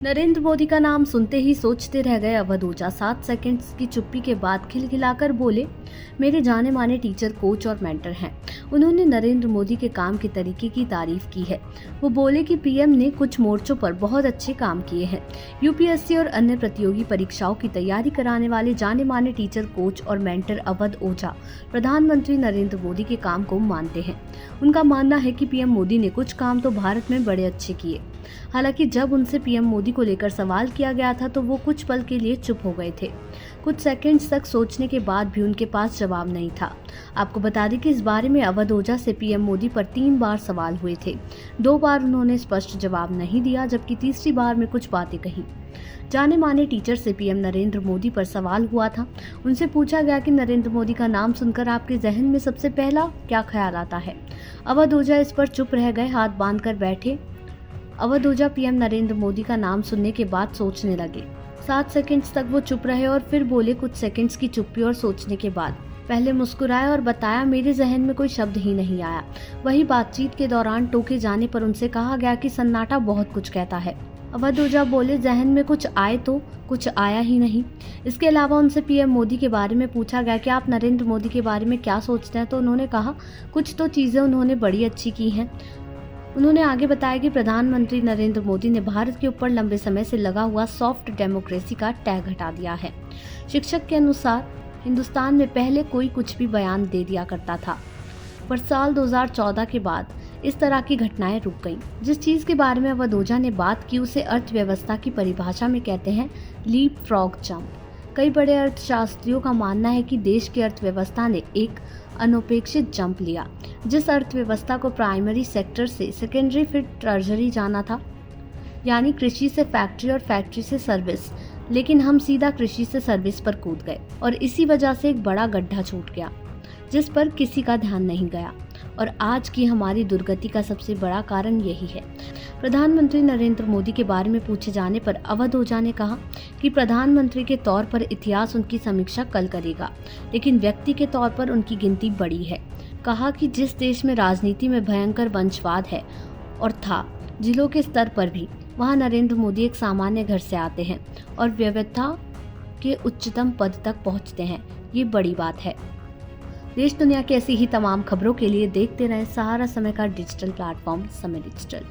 नरेंद्र मोदी का नाम सुनते ही सोचते रह गए अवध ओझा। 7 सेकंड्स की चुप्पी के बाद खिलखिलाकर बोले, मेरे जाने माने टीचर, कोच और मेंटर हैं। उन्होंने नरेंद्र मोदी के काम के तरीके की तारीफ की है। वो बोले कि पीएम ने कुछ मोर्चों पर बहुत अच्छे काम किए हैं। यूपीएससी और अन्य प्रतियोगी परीक्षाओं की तैयारी कराने वाले जाने माने टीचर, कोच और मेंटर अवध ओझा प्रधानमंत्री नरेंद्र मोदी के काम को मानते हैं। उनका मानना है कि पीएम मोदी ने कुछ काम तो भारत में बड़े अच्छे किए। हालांकि जब उनसे पीएम मोदी को लेकर सवाल किया गया था तो वो कुछ पल के लिए चुप हो गए थे। कुछ सेकंड्स तक सोचने के बाद भी उनके पास जवाब नहीं था। आपको बता दें कि इस बारे में अवध ओझा से पीएम मोदी पर 3 बार सवाल हुए थे। 2 बार उन्होंने स्पष्ट जवाब नहीं दिया, जबकि तीसरी बार में कुछ बातें कही। जाने माने टीचर से पीएम नरेंद्र मोदी पर सवाल हुआ था। उनसे पूछा गया कि नरेंद्र मोदी का नाम सुनकर आपके जहन में सबसे पहला क्या ख्याल आता है। अवध ओझा इस पर चुप रह गए, हाथ बांध कर बैठे। अवध ओझा पीएम नरेंद्र मोदी का नाम सुनने के बाद सोचने लगे। 7 सेकंड्स तक वो चुप रहे और फिर बोले कुछ सेकंड्स की चुप्पी और सोचने के बाद। पहले मुस्कुराए और बताया, मेरे जहन में कोई शब्द ही नहीं आया। वही बातचीत के दौरान टोके जाने पर उनसे कहा गया कि सन्नाटा बहुत कुछ कहता है। अवध ओझा बोले, जहन में कुछ आए तो कुछ आया ही नहीं। इसके अलावा उनसे पीएम मोदी के बारे में पूछा गया कि आप नरेंद्र मोदी के बारे में क्या सोचते हैं, तो उन्होंने कहा कुछ तो चीज़ें उन्होंने बड़ी अच्छी की हैं। उन्होंने आगे बताया कि प्रधानमंत्री नरेंद्र मोदी ने भारत के ऊपर लंबे समय से लगा हुआ सॉफ्ट डेमोक्रेसी का टैग हटा दिया है। शिक्षक के अनुसार हिंदुस्तान में पहले कोई कुछ भी बयान दे दिया करता था, पर साल 2014 के बाद इस तरह की घटनाएं रुक गईं। जिस चीज के बारे में अवध ओझा ने बात की उसे अर्थव्यवस्था की परिभाषा में कहते हैं लीप फ्रॉग जंप। कई बड़े अर्थशास्त्रियों का मानना है कि देश की अर्थव्यवस्था ने एक अनपेक्षित जंप लिया। जिस अर्थव्यवस्था को प्राइमरी सेक्टर से सेकेंडरी फिर टर्जरी जाना था, यानी कृषि से फैक्ट्री और फैक्ट्री से सर्विस, लेकिन हम सीधा कृषि से सर्विस पर कूद गए और इसी वजह से एक बड़ा गड्ढा छूट गया जिस पर किसी का ध्यान नहीं गया। और आज की हमारी दुर्गति का सबसे बड़ा कारण यही है। प्रधानमंत्री नरेंद्र मोदी के बारे में पूछे जाने पर अवध ओझा ने कहा कि प्रधानमंत्री के तौर पर इतिहास उनकी समीक्षा कल करेगा, लेकिन व्यक्ति के तौर पर उनकी गिनती बड़ी है। कहा कि जिस देश में राजनीति में भयंकर वंशवाद है और था जिलों के स्तर पर भी, वहाँ नरेंद्र मोदी एक सामान्य घर से आते हैं और व्यवस्था के उच्चतम पद तक पहुँचते हैं। ये बड़ी बात है। देश दुनिया की ऐसी ही तमाम खबरों के लिए देखते रहें सहारा समय का डिजिटल प्लेटफॉर्म समय डिजिटल।